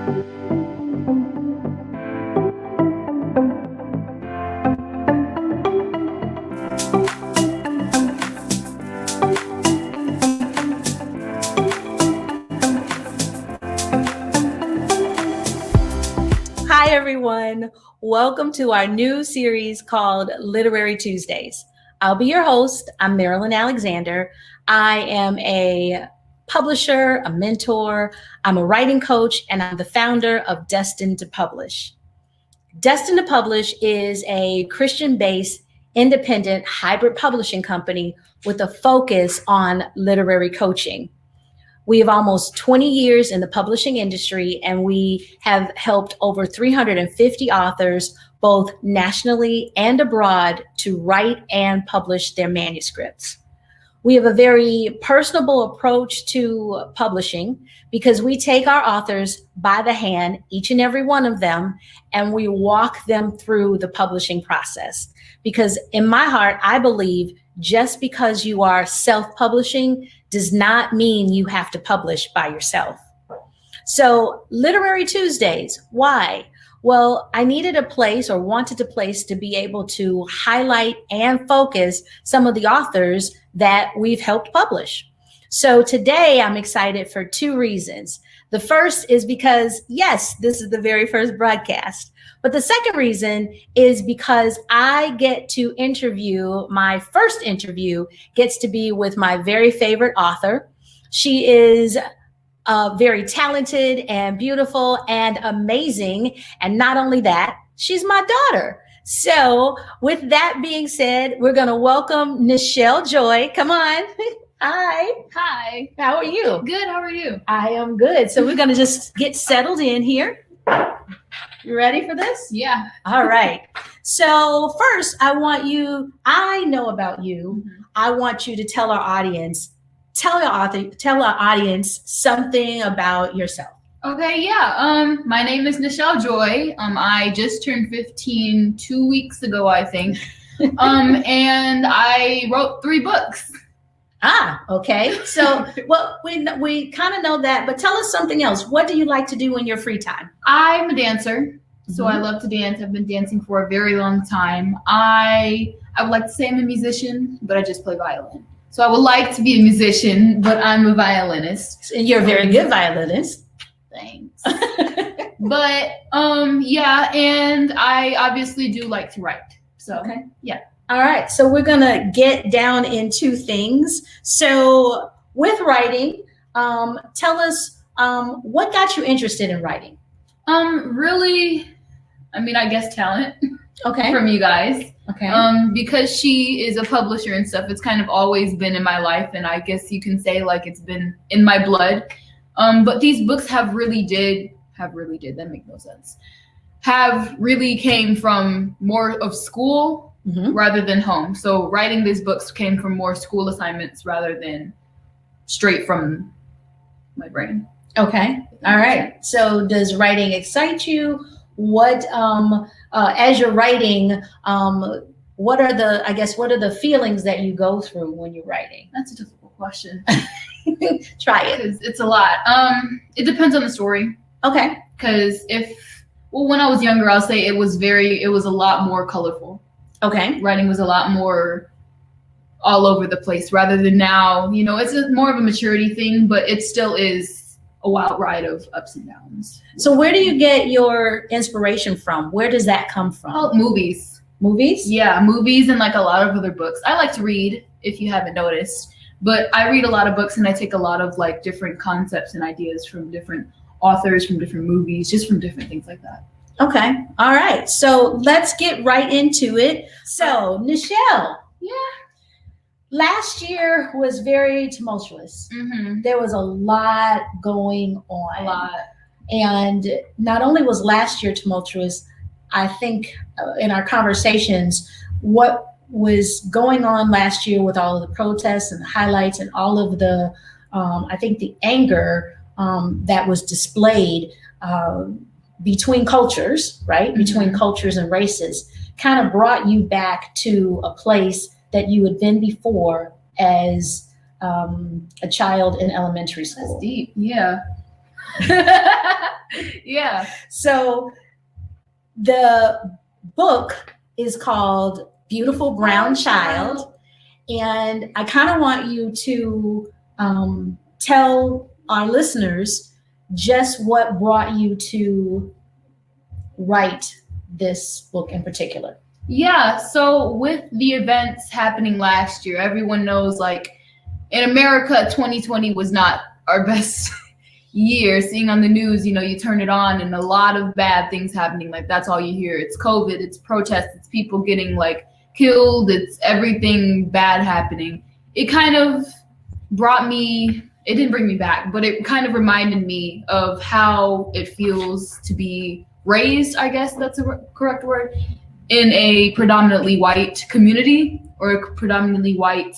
Hi, everyone. Welcome to our new series called Literary Tuesdays. I'll be your host. I'm Marilyn Alexander. I am a publisher, a mentor, I'm a writing coach, and I'm the founder of Destined to Publish. Destined to Publish is a Christian-based, independent, hybrid publishing company with a focus on literary coaching. We have almost 20 years in the publishing industry, and we have helped over 350 authors, both nationally and abroad, to write and publish their manuscripts. We have a very personable approach to publishing because we take our authors by the hand, each and every one of them, and we walk them through the publishing process. Because in my heart, I believe just because you are self-publishing does not mean you have to publish by yourself. So Literary Tuesdays, why? Well, I needed a place or wanted a place to be able to highlight and focus some of the authors that we've helped publish. So today I'm excited for two reasons. The first is because, yes, this is the very first broadcast. But the second reason is because I get to interview, my first interview gets to be with my very favorite author. She is very talented and beautiful and amazing. And not only that, she's my daughter. So with that being said, we're going to welcome Nichelle Joi. Come on. Hi. Hi. How are you? Good. How are you? I am good. So we're going to just get settled in here. You ready for this? Yeah. All right. So first, I know about you. Mm-hmm. I want you to tell our audience something about yourself. Okay, yeah. My name is Nichelle Joi. I just turned 15 2 weeks ago, I think. And I wrote 3 books. Okay. So, well, we kind of know that, but tell us something else. What do you like to do in your free time? I'm a dancer, so I love to dance. I've been dancing for a very long time. I would like to say I'm a musician, but I just play violin. So I would like to be a musician, but I'm a violinist. And you're a very good violinist. Thanks. But yeah, and I obviously do like to write. So okay. Yeah. All right. So we're gonna get down into things. So with writing, tell us what got you interested in writing? Really, I guess talent. Okay. From you guys. Okay. Because she is a publisher and stuff, it's kind of always been in my life, and I guess you can say like it's been in my blood. But these books have really did, that make no sense. Have really came from more of school rather than home. So writing these books came from more school assignments rather than straight from my brain. Okay. All right. So does writing excite you? What, as you're writing, what are the feelings that you go through when you're writing? That's a difficult question. Try it. Because it's a lot. It depends on the story. Okay. Because when I was younger, I'll say it was a lot more colorful. Okay. Writing was a lot more all over the place rather than now, it's more of a maturity thing, but it still is a wild ride of ups and downs. So where do you get your inspiration from? Where does that come from? Oh, movies. Movies? Yeah, movies and like a lot of other books. I like to read, if you haven't noticed, but I read a lot of books and I take a lot of like different concepts and ideas from different authors, from different movies, just from different things like that. Okay. All right. So let's get right into it. So Nichelle. Yeah. Last year was very tumultuous. There was a lot going on. A lot. And not only was last year tumultuous, I think in our conversations, what was going on last year with all of the protests and the highlights and all of the, I think the anger that was displayed between cultures, right? Between cultures and races, kind of brought you back to a place that you had been before as a child in elementary school. That's deep. Yeah. Yeah. So the book is called Beautiful Brown Child. And I kind of want you to tell our listeners just what brought you to write this book in particular. Yeah, so with the events happening last year, everyone knows like in America, 2020 was not our best year. Seeing on the news, you turn it on and a lot of bad things happening. Like that's all you hear. It's COVID, it's protests, it's people getting like killed, it's everything bad happening. It kind of it didn't bring me back, but it kind of reminded me of how it feels to be raised, I guess that's a correct word, in a predominantly white community or a predominantly white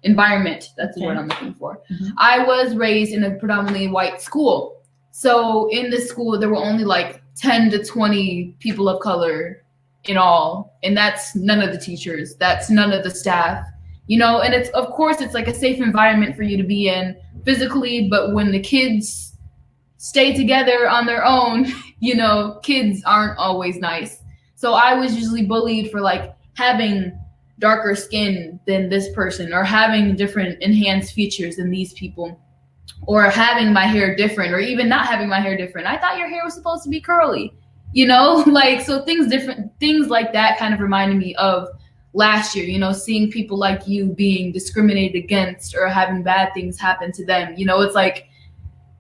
environment. That's the word I'm looking for. Mm-hmm. I was raised in a predominantly white school. So in this school, there were only like 10 to 20 people of color in all. And that's none of the teachers. That's none of the staff. And it's, of course, it's like a safe environment for you to be in physically. But when the kids stay together on their own, kids aren't always nice. So I was usually bullied for like having darker skin than this person, or having different enhanced features than these people, or having my hair different, or even not having my hair different. I thought your hair was supposed to be curly, so things like that kind of reminded me of last year, seeing people like you being discriminated against or having bad things happen to them. It's like,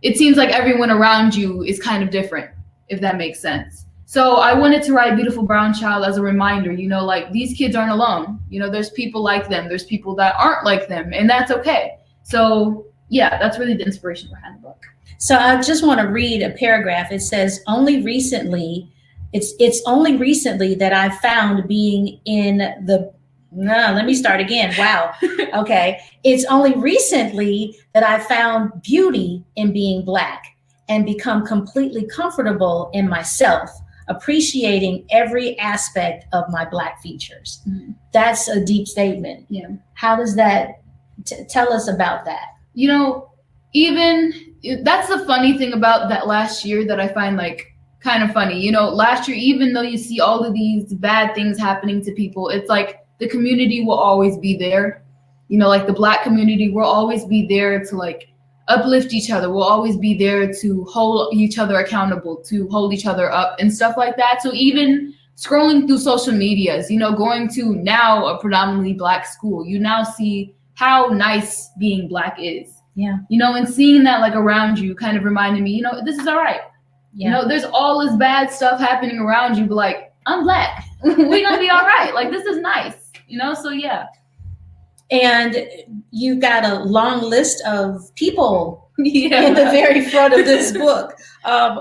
it seems like everyone around you is kind of different, if that makes sense. So I wanted to write Beautiful Brown Child as a reminder, like these kids aren't alone. There's people like them. There's people that aren't like them, and that's okay. So yeah, that's really the inspiration behind the book. So I just want to read a paragraph. It says, only recently that I found being in the, no, let me start again. Wow. Okay. It's only recently that I found beauty in being Black and become completely comfortable in myself, appreciating every aspect of my Black features. Mm-hmm. That's a deep statement. Yeah. How does that, tell us about that? Even that's the funny thing about that last year that I find like kind of funny. Last year, even though you see all of these bad things happening to people, it's like the community will always be there. Like the Black community will always be there to like uplift each other. We'll always be there to hold each other accountable, to hold each other up and stuff like that. So even scrolling through social medias, going to now a predominantly Black school, you now see how nice being Black is. Yeah. And seeing that like around you kind of reminded me, this is all right. Yeah. There's all this bad stuff happening around you, but like, I'm Black. We're gonna be all right. Like, this is nice, so yeah. And you've got a long list of people in the very front of this book.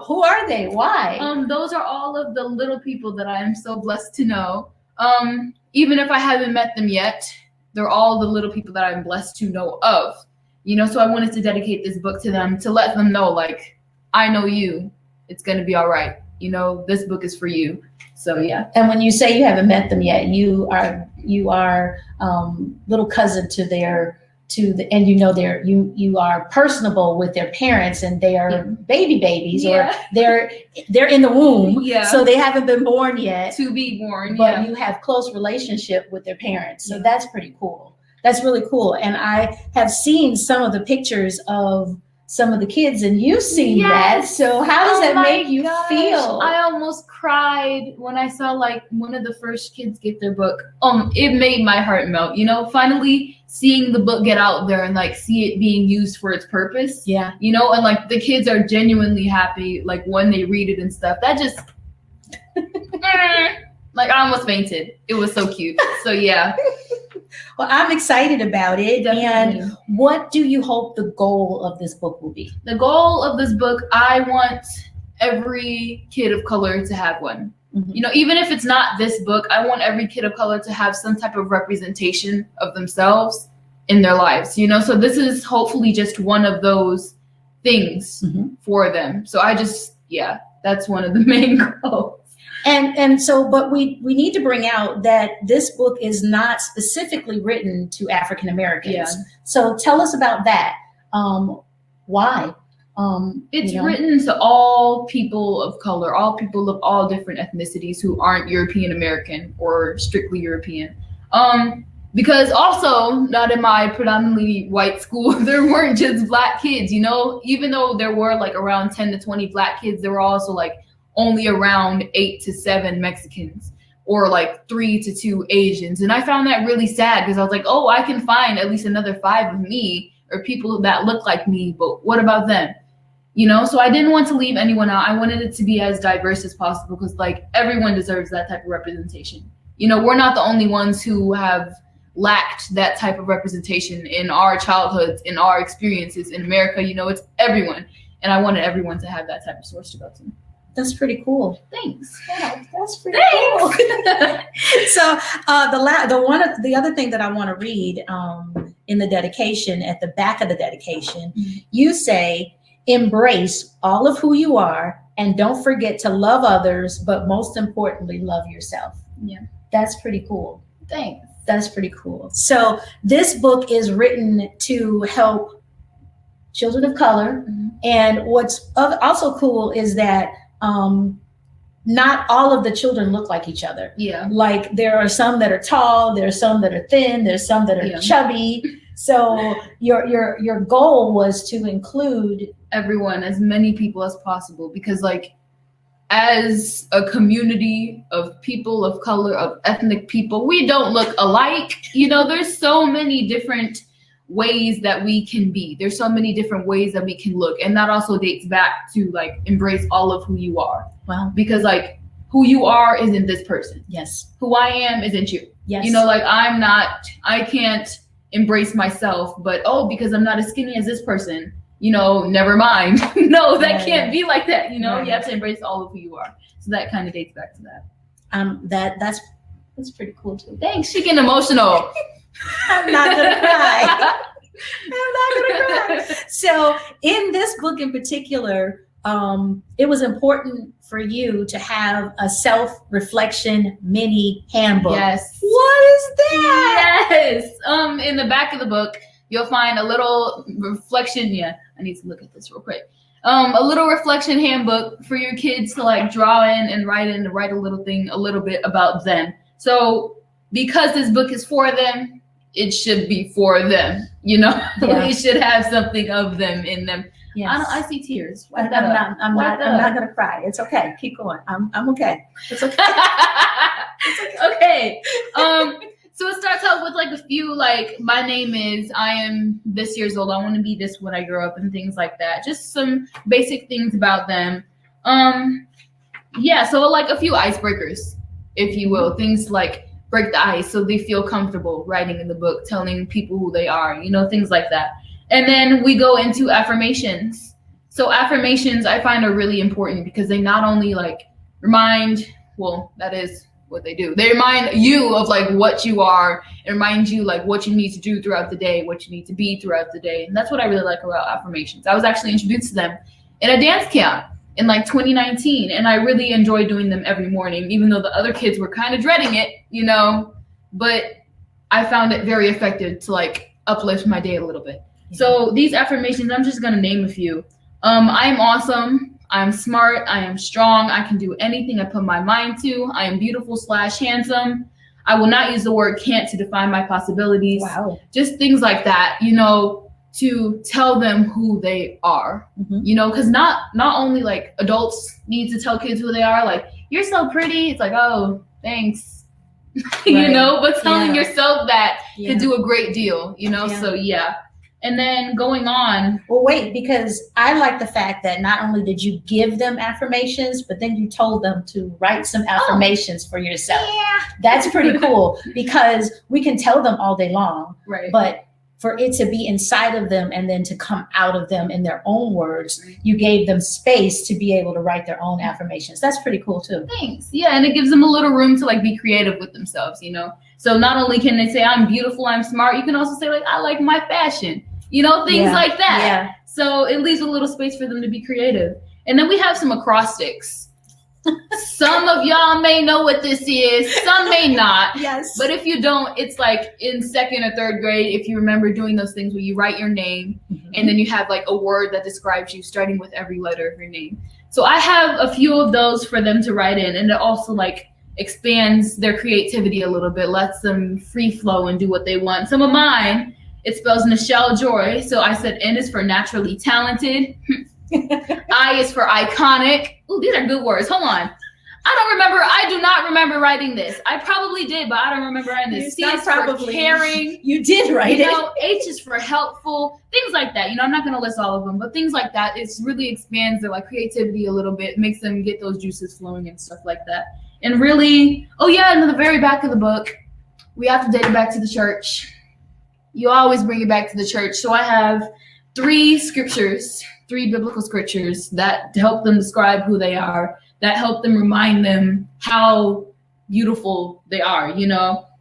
Who are they? Why? Those are all of the little people that I am so blessed to know. Even if I haven't met them yet, they're all the little people that I'm blessed to know of. So I wanted to dedicate this book to them, to let them know, like, I know you. It's going to be all right. This book is for you. So, yeah. And when you say you haven't met them yet, you are little cousin and you are personable with their parents, and they are babies, or they're in the womb. Yeah. So they haven't been born yet. To be born. But you have close relationship with their parents. So that's pretty cool. That's really cool. And I have seen some of the pictures of some of the kids, and you've seen that. So how does that make you feel? I almost cried when I saw like one of the first kids get their book. It made my heart melt, finally seeing the book get out there and like see it being used for its purpose. Yeah. And like the kids are genuinely happy, like when they read it and stuff. That just like I almost fainted. It was so cute. So yeah. Well, I'm excited about it. Definitely. And what do you hope the goal of this book will be? The goal of this book, I want every kid of color to have one. Mm-hmm. Even if it's not this book, I want every kid of color to have some type of representation of themselves in their lives. So this is hopefully just one of those things for them. So that's one of the main goals. And so, but we need to bring out that this book is not specifically written to African Americans. Yeah. So tell us about that. Why? It's you know? written to all people of color, all people of all different ethnicities who aren't European American or strictly European. Because also, not in my predominantly white school, there weren't just black kids, you know? Even though there were like around 10 to 20 black kids, there were also like only around 8 to 7 Mexicans or like 3 to 2 Asians. And I found that really sad because I was like, oh, I can find at least another 5 of me or people that look like me, but what about them? You know, so I didn't want to leave anyone out. I wanted it to be as diverse as possible because like everyone deserves that type of representation. You know, we're not the only ones who have lacked that type of representation in our childhoods, in our experiences in America. You know, it's everyone. And I wanted everyone to have that type of source to go to. That's pretty cool. Thanks. Yeah, that's pretty cool. So the other thing that I want to read in the dedication, at the back of the dedication, you say, embrace all of who you are and don't forget to love others, but most importantly, love yourself. Yeah. That's pretty cool. Thanks. That's pretty cool. So this book is written to help children of color. And what's also cool is that not all of the children look like each other. Yeah. Like there are some that are tall, there are some that are thin, there's some that are chubby. So your goal was to include everyone, as many people as possible, because like as a community of people of color, of ethnic people, we don't look alike. You know, there's so many different ways that we can be. There's so many different ways that we can look. And that also dates back to like embrace all of who you are. Wow. Because like who you are isn't this person. Yes. Who I am isn't you. Yes. You know, like I can't embrace myself, but because I'm not as skinny as this person, you know, never mind. No, that can't be like that. You know, you have to embrace all of who you are. So that kind of dates back to that. That's pretty cool too. Thanks. She getting emotional. I'm not gonna cry. I'm not gonna cry. So in this book in particular, it was important for you to have a self-reflection mini handbook. Yes. What is that? Yes. In the back of the book, you'll find a little reflection. Yeah, I need to look at this real quick. A little reflection handbook for your kids to like draw in and write a little thing, a little bit about them. So because this book is for them, it should be for them. You know, it should have something of them in them. Yes. I see tears. I'm not gonna cry. It's okay. Keep going. I'm okay. It's okay. It's okay. So it starts out with like a few like, my name is, I am this years old. I want to be this when I grow up and things like that. Just some basic things about them. So like a few icebreakers, if you will, things like break the ice so they feel comfortable writing in the book, telling people who they are, you know, things like that. And then we go into affirmations. So affirmations I find are really important because they not only like remind, well, that is what they do. They remind you of like what you are and remind you like what you need to do throughout the day, what you need to be throughout the day. And that's what I really like about affirmations. I was actually introduced to them in a dance camp in like 2019. And I really enjoy doing them every morning, even though the other kids were kind of dreading it, you know, but I found it very effective to like uplift my day a little bit. So these affirmations, I'm just going to name a few. I am awesome. I am smart. I am strong. I can do anything I put my mind to. I am beautiful / handsome. I will not use the word can't to define my possibilities. Wow. Just things like that, you know, to tell them who they are, you know, because not only like adults need to tell kids who they are, like, you're so pretty. It's like, oh, thanks. You know, but telling yourself that could do a great deal, you know, so And then going on. Well, wait, because I like the fact that not only did you give them affirmations, but then you told them to write some affirmations for yourself. Yeah. That's pretty cool because we can tell them all day long, right? But for it to be inside of them and then to come out of them in their own words, you gave them space to be able to write their own affirmations. That's pretty cool too. Thanks. Yeah, and it gives them a little room to like be creative with themselves, you know? So not only can they say, I'm beautiful, I'm smart, you can also say like, I like my fashion. You know, things like that. Yeah. So it leaves a little space for them to be creative. And then we have some acrostics. Some of y'all may know what this is. Some may not. Yes. But if you don't, it's like in 2nd or 3rd grade, if you remember doing those things where you write your name And then you have like a word that describes you starting with every letter of your name. So I have a few of those for them to write in, and it also like expands their creativity a little bit, lets them free flow and do what they want. Some of mine, it spells Nichelle Joi. So I said N is for naturally talented. I is for iconic. Ooh, these are good words. Hold on. I do not remember writing this. I probably did, but I don't remember writing this. C is for caring. You did write it. H is for helpful. Things like that. I'm not going to list all of them, but things like that. It really expands their like creativity a little bit, makes them get those juices flowing and stuff like that. And really, and in the very back of the book, we have to date it back to the church. You always bring it back to the church. So I have 3 biblical scriptures that help them describe who they are, that help them remind them how beautiful they are,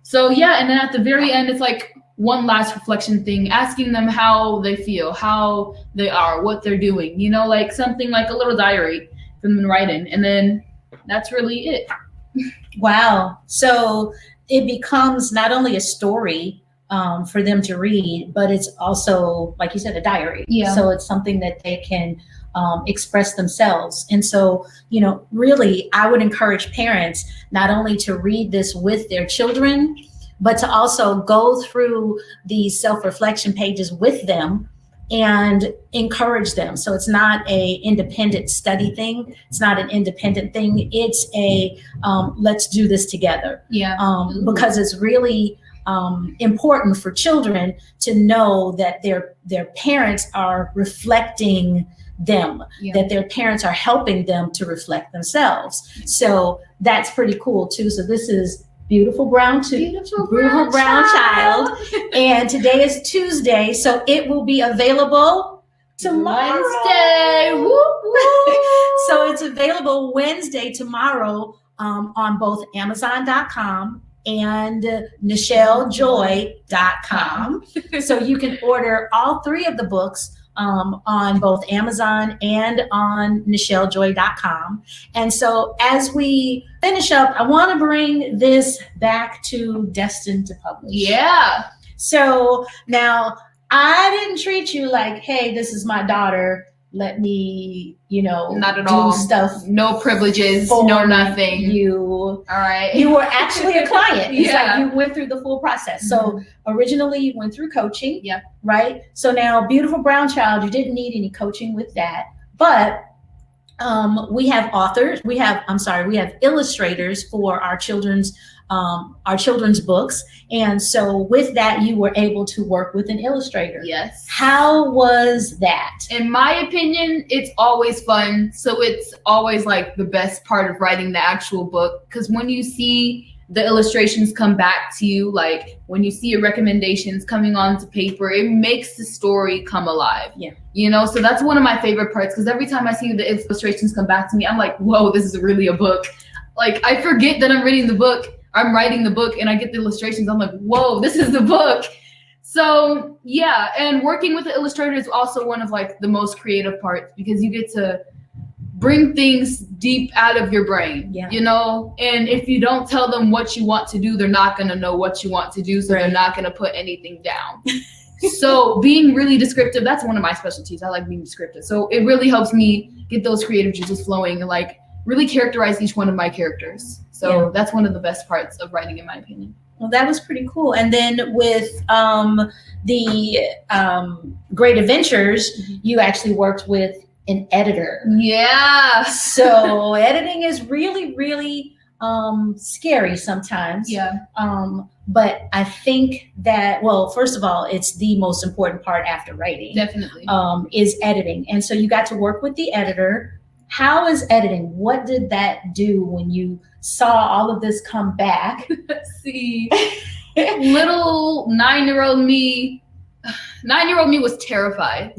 So and then at the very end, it's like one last reflection thing, asking them how they feel, how they are, what they're doing, like something like a little diary for them to write in. And then that's really it. Wow. So it becomes not only a story for them to read, but it's also, like you said, a diary. Yeah. So it's something that they can express themselves. And so, really, I would encourage parents not only to read this with their children, but to also go through these self-reflection pages with them and encourage them. So it's not a independent study thing. It's not an independent thing. It's a let's do this together. Yeah. Because it's really important for children to know that their parents are reflecting them, that their parents are helping them to reflect themselves. So that's pretty cool too. So this is Beautiful Brown Child. And today is Tuesday, so it will be available tomorrow. Wednesday. Woo, woo. So it's available Wednesday, tomorrow, on both Amazon.com and NichelleJoi.com. So you can order all 3 of the books on both Amazon and on NichelleJoi.com. And so as we finish up, I want to bring this back to Destined to Publish. Yeah. So now I didn't treat you like, hey, this is my daughter. Let me, not at do all. Stuff. No privileges, no nothing. You. All right. You were actually a client. It's Yeah. like you went through the full process. So originally you went through coaching. Yeah. Right. So now Beautiful Brown Child, you didn't need any coaching with that. But we have authors. We have illustrators for our children's books. And so with that, you were able to work with an illustrator. Yes. How was that? In my opinion, it's always fun. So it's always like the best part of writing the actual book. Because when you see the illustrations come back to you, like when you see your recommendations coming onto paper, it makes the story come alive. Yeah. So that's one of my favorite parts, because every time I see the illustrations come back to me, I'm like, whoa, this is really a book. Like I forget that I'm writing the book, and I get the illustrations. I'm like, whoa, this is the book. So yeah, and working with the illustrator is also one of like the most creative parts, because you get to bring things deep out of your brain, and if you don't tell them what you want to do, they're not going to know what you want to do. So they're not going to put anything down. So being really descriptive, that's one of my specialties. I like being descriptive. So it really helps me get those creative juices flowing and like really characterize each one of my characters. So that's one of the best parts of writing, in my opinion. Well, that was pretty cool. And then with the Great Adventures, you actually worked with an editor. Yeah. So editing is really, really scary sometimes. Yeah. But I think that, well, first of all, it's the most important part after writing. Definitely. Is editing. And so you got to work with the editor. How is editing? What did that do when you saw all of this come back? See, little 9-year-old me was terrified.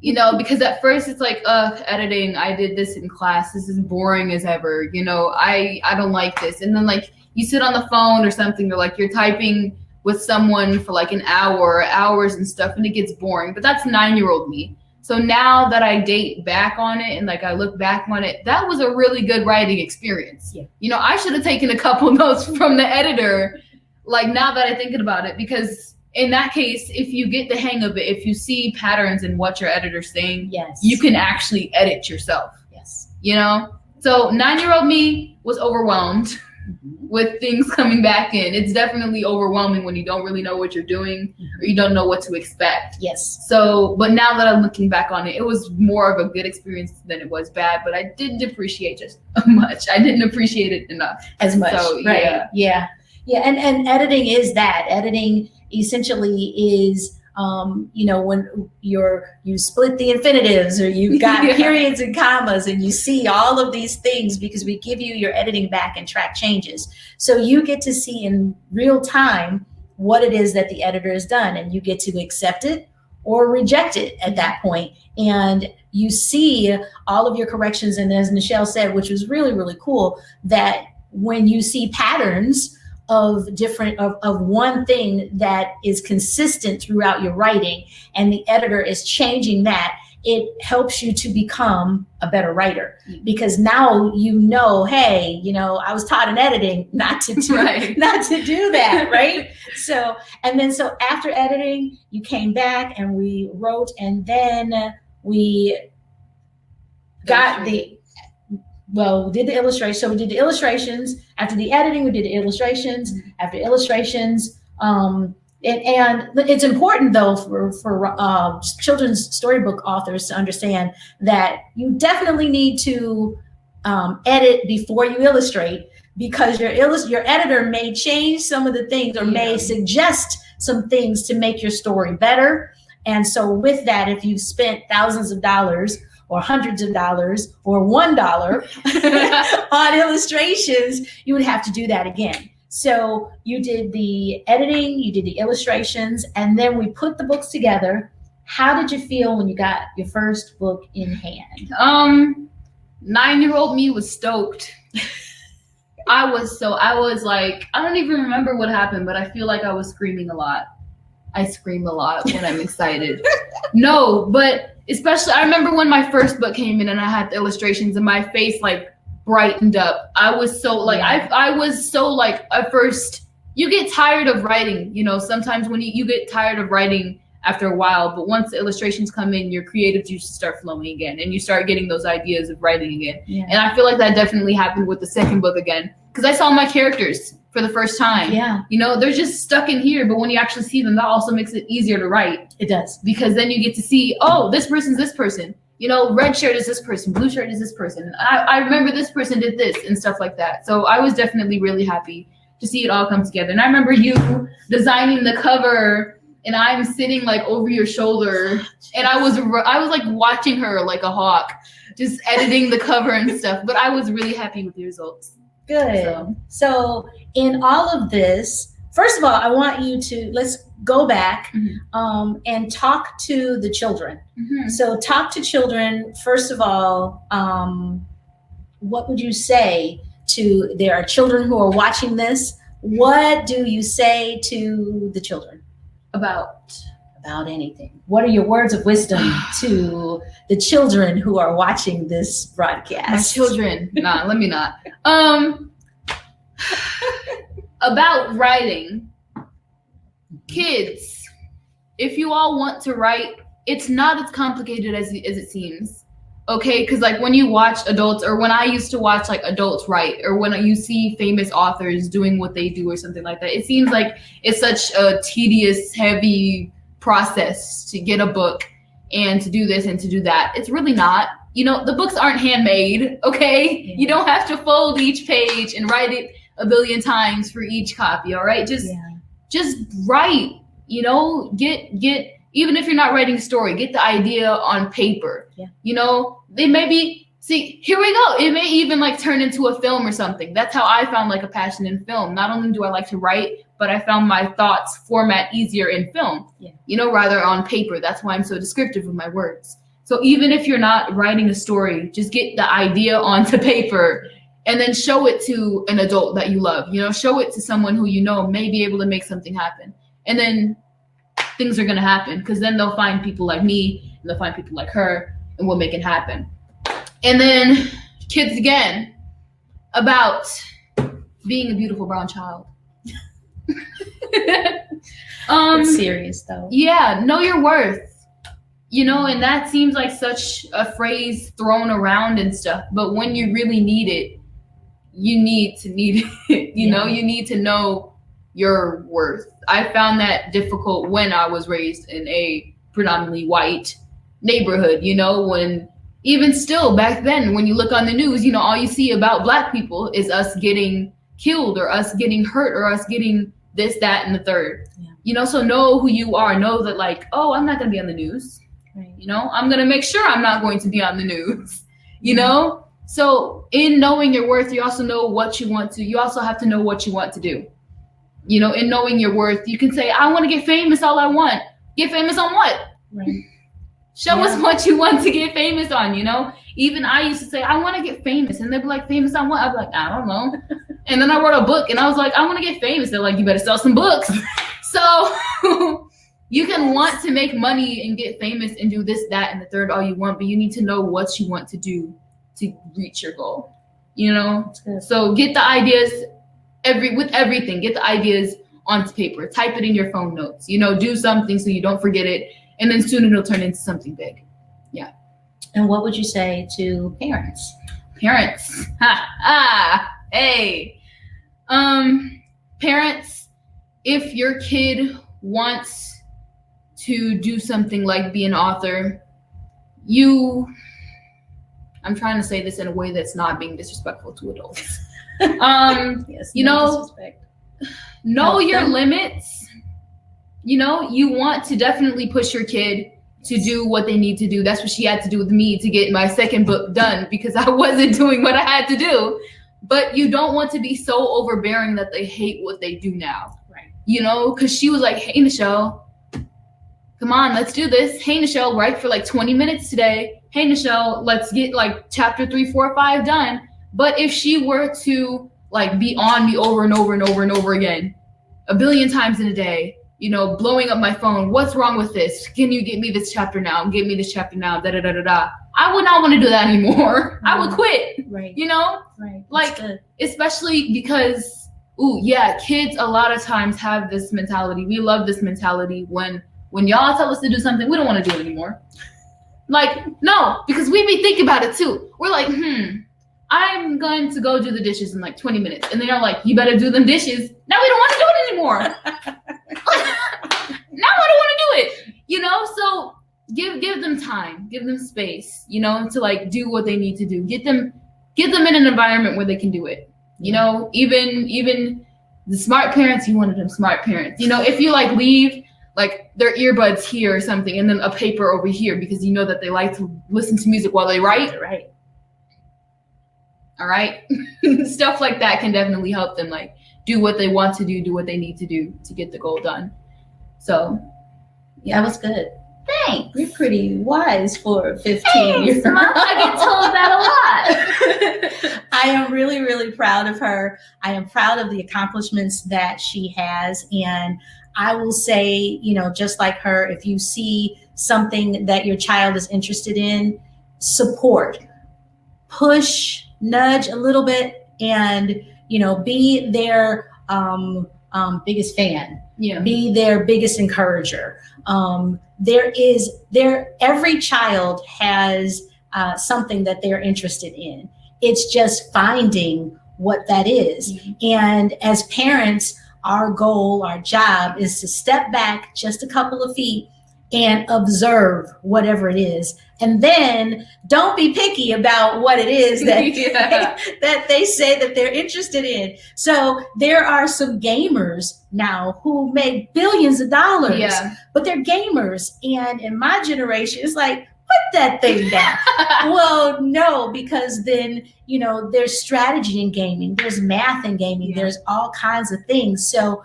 Because at first it's like, editing, I did this in class. This is boring as ever. I don't like this. And then like you sit on the phone or something, or like you're typing with someone for like an hour, hours and stuff, and it gets boring. But that's 9-year-old me. So now that I date back on it and like I look back on it, that was a really good writing experience. Yeah. I should have taken a couple notes from the editor, like now that I think about it, because in that case, if you get the hang of it, if you see patterns in what your editor's saying, Yes. you can actually edit yourself. Yes. You know? So 9-year-old me was overwhelmed with things coming back in. It's definitely overwhelming when you don't really know what you're doing or you don't know what to expect. Yes. So, but now that I'm looking back on it, it was more of a good experience than it was bad, but I didn't appreciate just much. I didn't appreciate it enough. As much. So, right. Yeah. And editing is that. Editing essentially is when you split the infinitives, or you've got periods and commas, and you see all of these things because we give you your editing back and track changes. So you get to see in real time what it is that the editor has done, and you get to accept it or reject it at that point. And you see all of your corrections. And as Nichelle said, which was really, really cool, that when you see patterns of one thing that is consistent throughout your writing, and the editor is changing that, it helps you to become a better writer, because now hey, I was taught in editing not to do that, right? So after editing, you came back and we wrote, and then we did the illustration. So we did the illustrations. After the editing, we did the illustrations. After illustrations, and it's important though for children's storybook authors to understand that you definitely need to edit before you illustrate, because your editor may change some of the things, or may suggest some things to make your story better. And so with that, if you've spent thousands of dollars or hundreds of dollars or $1 on illustrations, you would have to do that again. So you did the editing, you did the illustrations, and then we put the books together. How did you feel when you got your first book in hand? 9-year-old me was stoked. I was like, I don't even remember what happened, but I feel like I was screaming a lot. I scream a lot when I'm excited. No, but especially, I remember when my first book came in and I had the illustrations and my face brightened up. I was so I was so at first, you get tired of writing, sometimes when you get tired of writing after a while, but once the illustrations come in, your creative juices start flowing again, and you start getting those ideas of writing again. Yeah. And I feel like that definitely happened with the second book again, because I saw my characters for the first time. Yeah. They're just stuck in here, but when you actually see them, that also makes it easier to write. It does. Because then you get to see, oh, this person's this person. Red shirt is this person, blue shirt is this person. I remember this person did this and stuff like that. So I was definitely really happy to see it all come together. And I remember you designing the cover, and I'm sitting over your shoulder, and I was watching her like a hawk, just editing the cover and stuff. But I was really happy with the results. Good. So in all of this, first of all, I want you to, let's go back and talk to the children. Mm-hmm. So talk to children, first of all, what would you say to, there are children who are watching this. What do you say to the children? About anything. What are your words of wisdom to the children who are watching this broadcast? My children. Nah, let me not. About writing. Kids, if you all want to write, it's not as complicated as it seems. Okay? Because when you watch adults, or when I used to watch adults write, or when you see famous authors doing what they do or something like that, it seems like it's such a tedious, heavy process to get a book and to do this and to do that. It's really not. The books aren't handmade, okay? Yeah. You don't have to fold each page and write it a billion times for each copy, all right? Just write, get even if you're not writing a story, get the idea on paper. Yeah. They may be, here we go. It may even turn into a film or something. That's how I found a passion in film. Not only do I like to write, but I found my thoughts format easier in film, rather on paper. That's why I'm so descriptive with my words. So even if you're not writing a story, just get the idea onto paper and then show it to an adult that you love. Show it to someone who may be able to make something happen. And then things are going to happen, because then they'll find people like me, and they'll find people like her, and we'll make it happen. And then kids again, about being a beautiful brown child. It's serious though. Yeah, know your worth. And that seems like such a phrase thrown around and stuff, but when you really need it, you need it. You need to know your worth. I found that difficult when I was raised in a predominantly white neighborhood, when even still back then, when you look on the news, all you see about Black people is us getting killed or us getting hurt or us getting this, that, and the third. Yeah. So know who you are. Know that I'm not going to be on the news. Right. I'm going to make sure I'm not going to be on the news, So in knowing your worth, you also know what you want to, you also have to know what you want to do. In knowing your worth, you can say, I want to get famous all I want. Get famous on what? Right. Show us what you want to get famous on, Even I used to say, I want to get famous. And they'd be like, famous on what? I'd be like, I don't know. And then I wrote a book and I was like, I want to get famous. They're like, you better sell some books. So you can want to make money and get famous and do this, that, and the third all you want, but you need to know what you want to do to reach your goal, So get the ideas with everything. Get the ideas onto paper. Type it in your phone notes. Do something so you don't forget it. And then soon it'll turn into something big. Yeah. And what would you say to parents? Parents. Hey. Parents, if your kid wants to do something like be an author, I'm trying to say this in a way that's not being disrespectful to adults. Yes, disrespect. Know your limits. You want to definitely push your kid to do what they need to do. That's what she had to do with me to get my second book done because I wasn't doing what I had to do. But you don't want to be so overbearing that they hate what they do now. Right. Because she was like, hey, Nichelle, come on, let's do this. Hey, Nichelle, write for 20 minutes today. Hey, Nichelle, let's get chapter 3, 4, 5 done. But if she were to be on me over and over and over and over again, a billion times in a day, blowing up my phone, what's wrong with this? Can you get me this chapter now? Get me this chapter now, da da da da da. I would not want to do that anymore. I would quit. Right. Right. Especially because, kids a lot of times have this mentality. We love this mentality when y'all tell us to do something, we don't want to do it anymore. No, because we be thinking about it too. We're like, I'm going to go do the dishes in 20 minutes. And they're like, you better do them dishes. Now we don't want to do it anymore. Now I don't want to do it. So give them time, give them space, to do what they need to do. Get them in an environment where they can do it. Even the smart parents, you wanted them smart parents. If you leave their earbuds here or something and then a paper over here because that they like to listen to music while they write. Right. All right. Stuff like that can definitely help them do what they want to do what they need to do to get the goal done. So yeah, that was good. Thanks. You're pretty wise for 15 years. Mom, I get told that a lot. I am really, really proud of her. I am proud of the accomplishments that she has. And I will say, just like her, if you see something that your child is interested in, support, push, nudge a little bit, and, be their biggest fan. Yeah. Be their biggest encourager. Every child has something that they're interested in. It's just finding what that is. Mm-hmm. And as parents, our goal, our job is to step back just a couple of feet and observe whatever it is. And then don't be picky about what it is that, that they say that they're interested in. So there are some gamers now who make billions of dollars, but they're gamers. And in my generation, it's put that thing down. Well, no, because then, there's strategy in gaming, there's math in gaming, there's all kinds of things. So,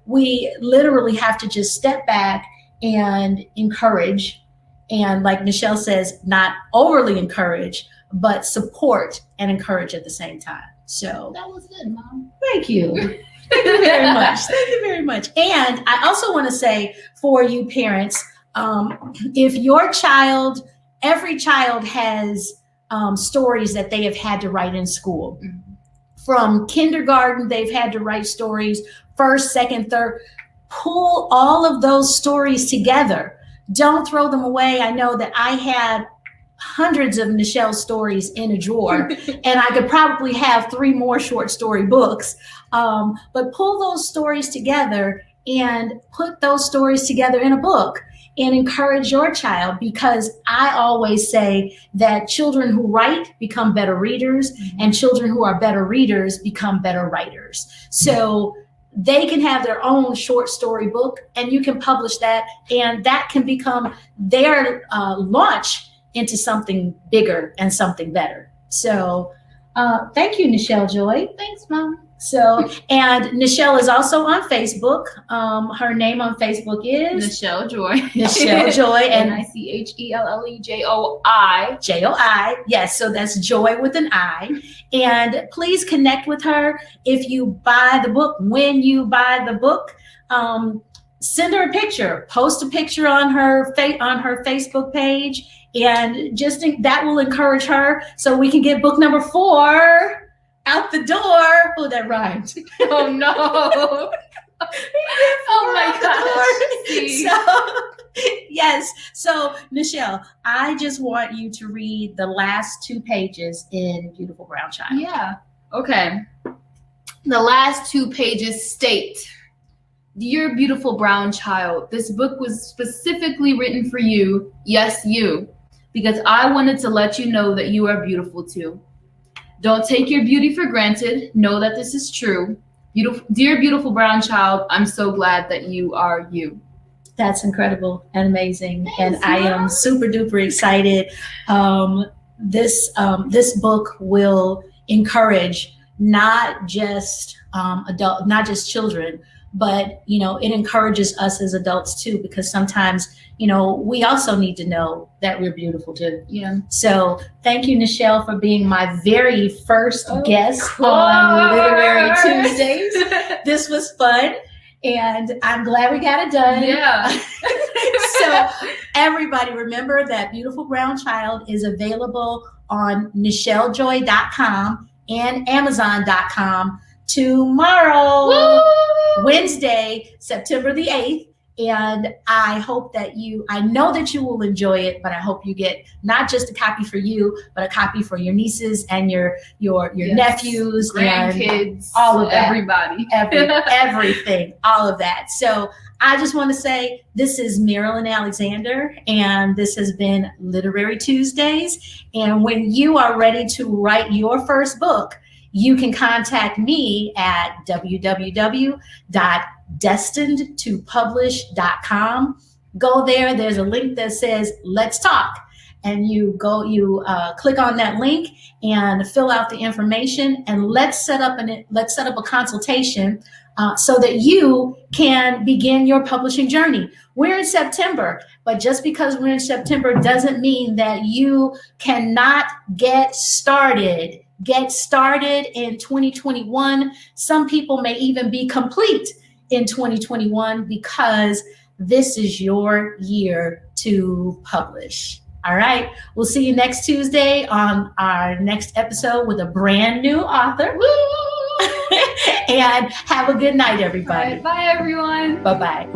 we literally have to just step back and encourage. And like Nichelle says, not overly encourage, but support and encourage at the same time. So that was good, Mom. Thank you. Thank you very much. Thank you very much. And I also want to say for you parents, if your child, every child has stories that they have had to write in school. Mm-hmm. From kindergarten, they've had to write stories, first, second, third. pull all of those stories together. Don't throw them away. I know that I had hundreds of Nichelle stories in a drawer, and I could probably have 3 more short story books. But pull those stories together and put those stories together in a book and encourage your child, because I always say that children who write become better readers, and children who are better readers become better writers. So they can have their own short story book, and you can publish that, and that can become their launch into something bigger and something better. So thank you, Nichelle Joi. Thanks, Mom. So, and Nichelle is also on Facebook. Her name on Facebook is Nichelle Joi. Nichelle Joi, and NichellJoi. Joi. Yes, so that's Joy with an I. And please connect with her if you buy the book. When you buy the book, send her a picture. Post a picture on her Facebook page, and just that will encourage her, so we can get book number 4 out the door. Oh, that rhymed. Oh no. Oh my gosh. So, yes. So, Nichelle, I just want you to read the last 2 pages in Beautiful Brown Child. Yeah. Okay. The last 2 pages state, "Dear beautiful brown child, this book was specifically written for you, yes, you, because I wanted to let you know that you are beautiful too. Don't take your beauty for granted. Know that this is true. Dear beautiful brown child, I'm so glad that you are you." That's incredible and amazing. Thanks, and I am Mom. super duper excited. This book will encourage not just not just children, but it encourages us as adults too, because sometimes we also need to know that we're beautiful too. Yeah. So thank you, Nichelle, for being my very first guest on Literary Tuesdays. This was fun, and I'm glad we got it done. Yeah. So everybody, remember that Beautiful Brown Child is available on NichelleJoi.com and Amazon.com tomorrow. Woo! Wednesday, September the 8th. And I hope that I know that you will enjoy it, but I hope you get not just a copy for you, but a copy for your nieces and your Yes. nephews, grandkids, all of that. everybody. Everything, all of that. So I just want to say, this is Marilyn Alexander, and this has been Literary Tuesdays. And when you are ready to write your first book, you can contact me at www.destinedtopublish.com. Go there. There's a link that says "Let's Talk," and you click on that link and fill out the information, and let's set up a consultation so that you can begin your publishing journey. We're in September, but just because we're in September doesn't mean that you cannot get started. Get started in 2021. Some people may even be complete in 2021, because this is your year to publish. All right. We'll see you next Tuesday on our next episode with a brand new author. Woo! And have a good night, everybody. All right, bye, everyone. Bye-bye.